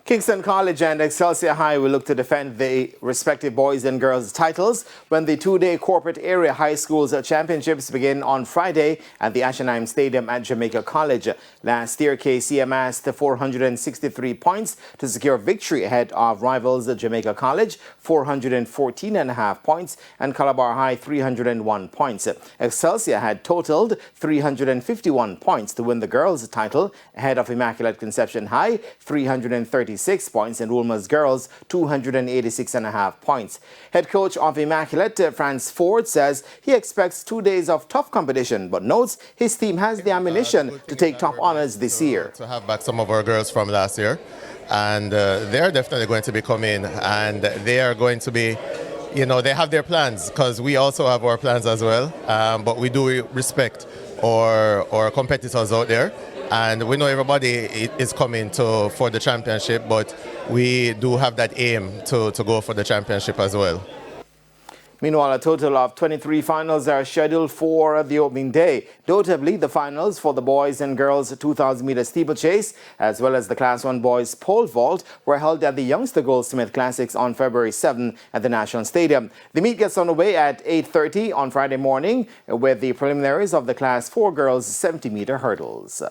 Kingston College and Excelsior High will look to defend the respective boys and girls titles when the two-day corporate area high schools championships begin on Friday at the Ashenheim Stadium at Jamaica College. Last year, KC amassed 463 points to secure victory ahead of rivals Jamaica College, 414.5 points, and Calabar High, 301 points. Excelsior had totaled 351 points to win the girls' title ahead of Immaculate Conception High, 336 points, and Woolmer's girls 286.5 points. Head coach of Immaculate, Franz Ford, says he expects 2 days of tough competition, but notes his team has the ammunition to take top honors this year. To have back some of our girls from last year, and they're definitely going to be coming, and they are going to be, you know, they have their plans, because we also have our plans as well, but we do respect our competitors out there. And we know everybody is coming for the championship, but we do have that aim to go for the championship as well. Meanwhile, a total of 23 finals are scheduled for the opening day. Notably, the finals for the boys and girls 2,000-meter steeplechase, as well as the Class 1 boys pole vault, were held at the Youngster Goldsmith Classics on February 7 at the National Stadium. The meet gets underway at 8:30 on Friday morning with the preliminaries of the Class 4 girls 70-meter hurdles.